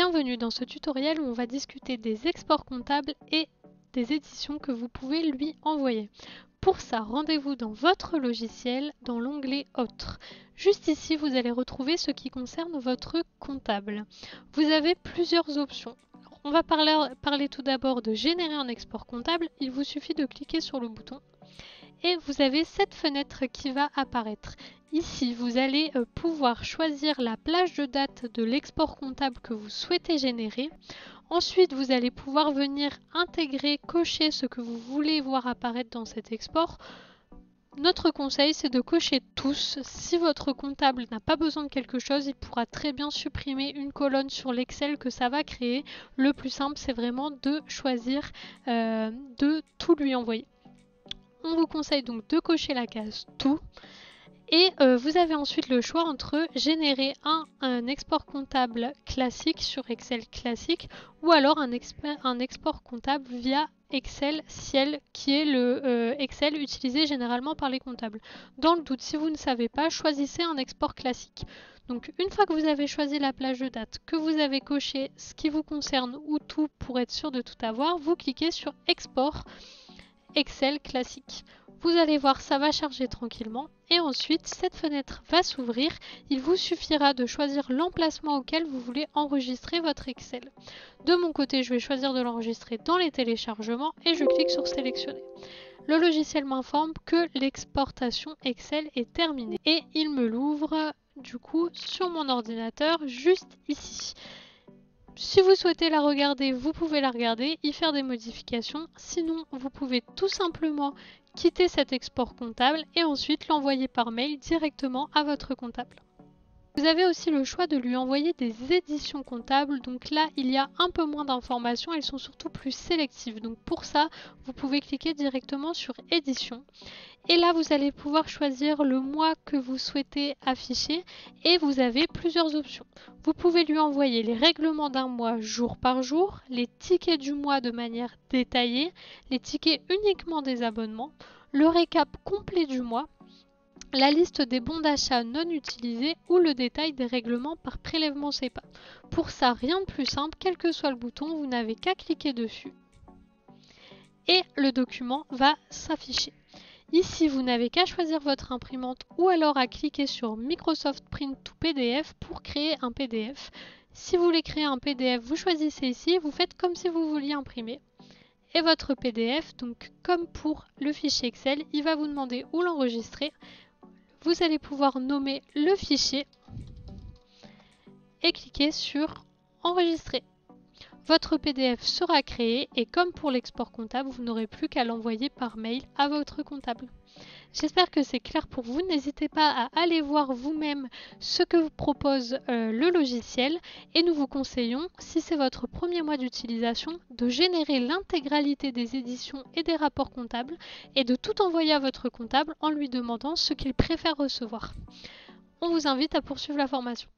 Bienvenue dans ce tutoriel où on va discuter des exports comptables et des éditions que vous pouvez lui envoyer. Pour ça, rendez-vous dans votre logiciel dans l'onglet Autres. Juste ici, vous allez retrouver ce qui concerne votre comptable. Vous avez plusieurs options. On va parler tout d'abord de générer un export comptable. Il vous suffit de cliquer sur le bouton et vous avez cette fenêtre qui va apparaître. Ici, vous allez pouvoir choisir la plage de date de l'export comptable que vous souhaitez générer. Ensuite, vous allez pouvoir venir intégrer, cocher ce que vous voulez voir apparaître dans cet export. Notre conseil, c'est de cocher tous. Si votre comptable n'a pas besoin de quelque chose, il pourra très bien supprimer une colonne sur l'Excel que ça va créer. Le plus simple, c'est vraiment de choisir de tout lui envoyer. On vous conseille donc de cocher la case tout. Et vous avez ensuite le choix entre générer un export comptable classique sur Excel classique ou alors un export comptable via Excel Ciel qui est le Excel utilisé généralement par les comptables. Dans le doute, si vous ne savez pas, choisissez un export classique. Donc une fois que vous avez choisi la plage de date, que vous avez coché ce qui vous concerne ou tout pour être sûr de tout avoir, vous cliquez sur Export Excel classique. Vous allez voir, ça va charger tranquillement et ensuite cette fenêtre va s'ouvrir. Il vous suffira de choisir l'emplacement auquel vous voulez enregistrer votre Excel. De mon côté, je vais choisir de l'enregistrer dans les téléchargements et je clique sur sélectionner. Le logiciel m'informe que l'exportation Excel est terminée et il me l'ouvre du coup sur mon ordinateur juste ici. Si vous souhaitez la regarder, vous pouvez la regarder, y faire des modifications. Sinon, vous pouvez tout simplement quitter cet export comptable et ensuite l'envoyer par mail directement à votre comptable. Vous avez aussi le choix de lui envoyer des éditions comptables. Donc là, il y a un peu moins d'informations. Elles sont surtout plus sélectives. Donc pour ça, vous pouvez cliquer directement sur édition. Et là, vous allez pouvoir choisir le mois que vous souhaitez afficher et vous avez plusieurs options. Vous pouvez lui envoyer les règlements d'un mois jour par jour, les tickets du mois de manière détaillée, les tickets uniquement des abonnements, le récap complet du mois, la liste des bons d'achat non utilisés ou le détail des règlements par prélèvement SEPA. Pour ça, rien de plus simple, quel que soit le bouton, vous n'avez qu'à cliquer dessus et le document va s'afficher. Ici, vous n'avez qu'à choisir votre imprimante ou alors à cliquer sur Microsoft Print to PDF pour créer un PDF. Si vous voulez créer un PDF, vous choisissez ici et vous faites comme si vous vouliez imprimer. Et votre PDF, donc comme pour le fichier Excel, il va vous demander où l'enregistrer. Vous allez pouvoir nommer le fichier et cliquer sur Enregistrer. Votre PDF sera créé et comme pour l'export comptable, vous n'aurez plus qu'à l'envoyer par mail à votre comptable. J'espère que c'est clair pour vous. N'hésitez pas à aller voir vous-même ce que vous propose le logiciel et nous vous conseillons, si c'est votre premier mois d'utilisation, de générer l'intégralité des éditions et des rapports comptables et de tout envoyer à votre comptable en lui demandant ce qu'il préfère recevoir. On vous invite à poursuivre la formation.